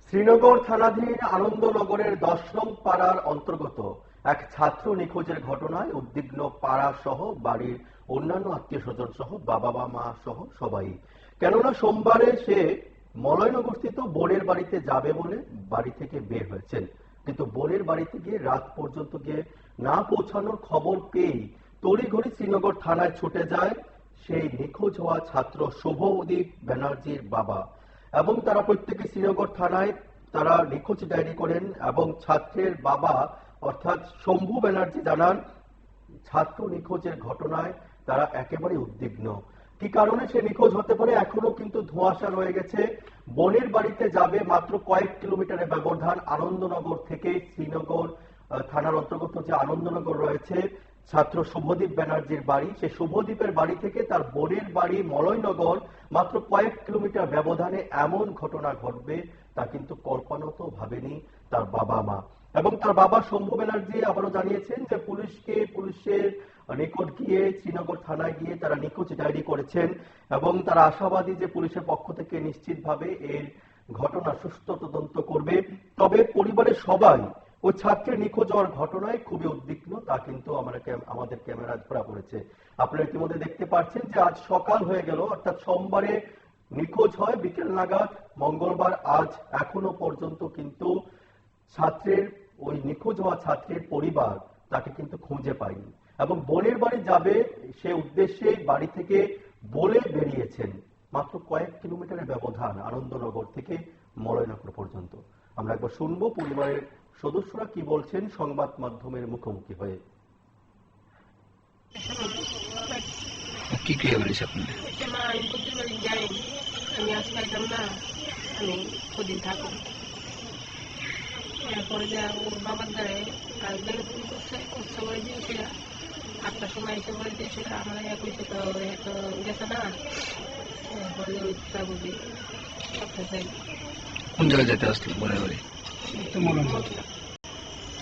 শ্রীনগর থানাধীন আনন্দনগরের ১০ নং পাড়ার অন্তর্গত এক ছাত্র নিখোঁজের ঘটনায় উদ্বিগ্ন পাড়া সহ বাড়ির অন্যান্য আত্মীয় স্বজন সহ বাবা মা সহ সবাই। কেননা সোমবারে সে মলয়নগরস্থিত বোনের বাড়িতে যাবে বলে বাড়ি থেকে বের হয়েছেন, কিন্তু বোনের বাড়িতে গিয়ে রাত পর্যন্ত গিয়ে না পৌঁছানোর খবর পেয়েই তড়িঘড়ি শ্রীনগর থানায় ছুটে যায় সেই নিখোঁজ হওয়া ছাত্র শুভদীপ ব্যানার্জির বাবা, এবং তারা প্রত্যেকে শ্রীনগর থানায় তারা নিখোঁজ ডায়েরি করেন। এবং ছাত্রের বাবা অর্থাৎ শম্ভু ব্যানার্জি জানান, ছাত্র নিখোঁজের ঘটনায় তারা একেবারে উদ্বিগ্ন। কি কারণে সে নিখোঁজ হতে পারে এখনো কিন্তু ধোঁয়াশা রয়ে গেছে। বোনের বাড়িতে যাবে, মাত্র কয়েক কিলোমিটারের ব্যবধান আনন্দনগর থেকে শ্রীনগর থানার অন্তর্গত যে আনন্দনগর রয়েছে, ছাত্র শুভদীপ ব্যানার্জির বাড়ি, সে শুভদীপের বাড়ি থেকে তার বোনের বাড়ি মলয়নগর মাত্র কয়েক কিলোমিটার ব্যবধানে এমন ঘটনা ঘটবে তা কিন্তু কল্পনাতেও ভাবেনি তার বাবা মা। এবং তার বাবা শম্ভু ব্যানার্জি আবারও জানিয়েছেন যে পুলিশের নিকট গিয়ে শ্রীনগর থানায় গিয়ে তারা নিখোঁজ ডায়েরি করেছেন এবং তারা আশাবাদী যে পুলিশের পক্ষ থেকে নিশ্চিতভাবে এর ঘটনা সুষ্ঠু তদন্ত করবে। তবে পরিবারের সবাই ওই ছাত্রের নিখোঁজ হওয়ার ঘটনায় খুবই উদ্বিগ্ন, তা কিন্তু আমাদের ক্যামেরায় ধরা পড়েছে। আপনারা ইতিমধ্যে দেখতে পাচ্ছেন যে আজ সকাল হয়ে গেল, অর্থাৎ সোমবারে নিখোঁজ হয় বিকেল নাগাদ, মঙ্গলবার আজ এখনো পর্যন্ত কিন্তু ছাত্রের ওই নিখোঁজ হওয়া ছাত্রের পরিবার তাকে কিন্তু খুঁজে পায়নি এবং বোনের বাড়ি যাবে সে উদ্দেশ্যে বাড়ি থেকে বলে বেরিয়েছেন। মাত্র কয়েক কিলোমিটারের ব্যবধান আনন্দনগর থেকে মলয়নগর পর্যন্ত। আমরা একবার শুনবো পরিবারের সদস্যরা কি বলছেন সংবাদ মাধ্যমের মুখোমুখি হয়ে। কি ক্রিয়া বলেছে আপনার? আমি আজকে আইতাম না, আমি কদিন থাকবো। এরপরে যা ওর বাবার দ্বারে কাজগুলো ফোন করছে, করছে বলে দিয়ে সেটা ৮টার সময় এসে বলে দিয়ে সেটা আমার কইছে তো এত গেছে না, বলে বুঝি কোন জায়গায় যেতে আসলো বোনের বাড়ি?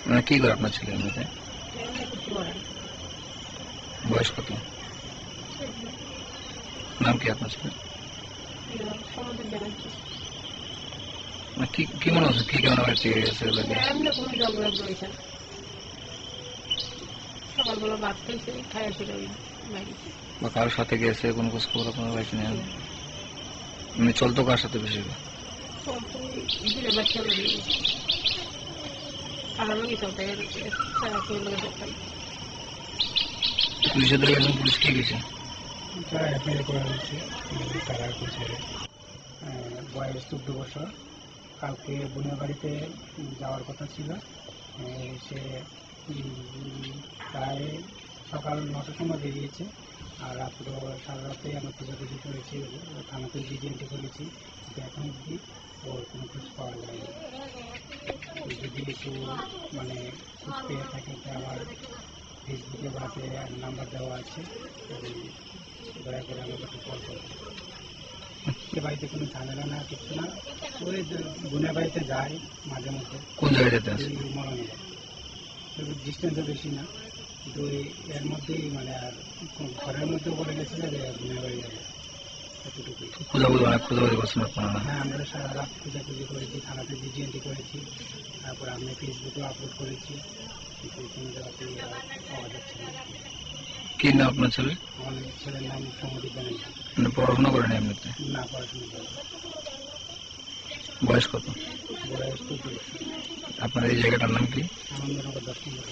মানে কি করে আপনার ছেলে এমনিতে? বয়স কত? নাম কি আপনার ছেলে? কি মনে হচ্ছে কি কেমন হয়েছে? সকালবেলা ভাত খাইছে, খাইছিল বা কারোর সাথে গেছে, কোনো খোঁজ খবর আপনার পাইছেন? এমনি চলতো কার সাথে বেশি? পুলিশের দ্বারা এখন পুলিশ কি গেছে? তারা এফআইআর করা হয়েছে। তারা কিছু বয়স 14 বছর। কালকে বোনের বাড়িতে যাওয়ার কথা ছিল। সে প্রায় সকাল 9টার সময় বেরিয়েছে, আর রাত্র সারা রাতে আমরা খোঁজাখুঁজি করেছি, থানাতে জিডিএনটি করেছি, কিন্তু এখন অবধি ওর কোনো খোঁজ পাওয়া যায়নি। যদি একটু মানে খোঁজ পেয়ে থাকে, আমার ফেসবুকে বাতে নাম্বার দেওয়া আছে, দয়া করে আমাকে একটু কল করবে। বাড়িতে কোনো ঝামেলা না, কিছু না, ওই বোনের বাড়িতে যায় মাঝে মধ্যে। কোন জায়গায় যেতে আসে? মলয়নগর, ডিস্টেন্সও বেশি না, কিন্তু এর মধ্যেই মানে আর ঘরের মধ্যেও বলে গেছিল যে বোনের বাড়ি যাবে, এতটুকুই। খোঁজাখুঁজি করছেন আপনারা? হ্যাঁ, আমরা সারা রাত খোঁজাখুঁজি করেছি, থানাতে জিডিএনটি করেছি, তারপর আমি ফেসবুকেও আপলোড করেছি, কিন্তু কোনো জায়গাতেই পাওয়া যাচ্ছে না। কি নাম আপনার ছেলে? আমার ছেলের নাম শুভদীপ ব্যানার্জি। মানে পড়াশোনা করেন এমনিতে? না, পড়াশোনা করে। বয়স কত? বয়স 14 বছর। আপনার এই জায়গাটার নাম কি? আনন্দনগর 10 নম্বর।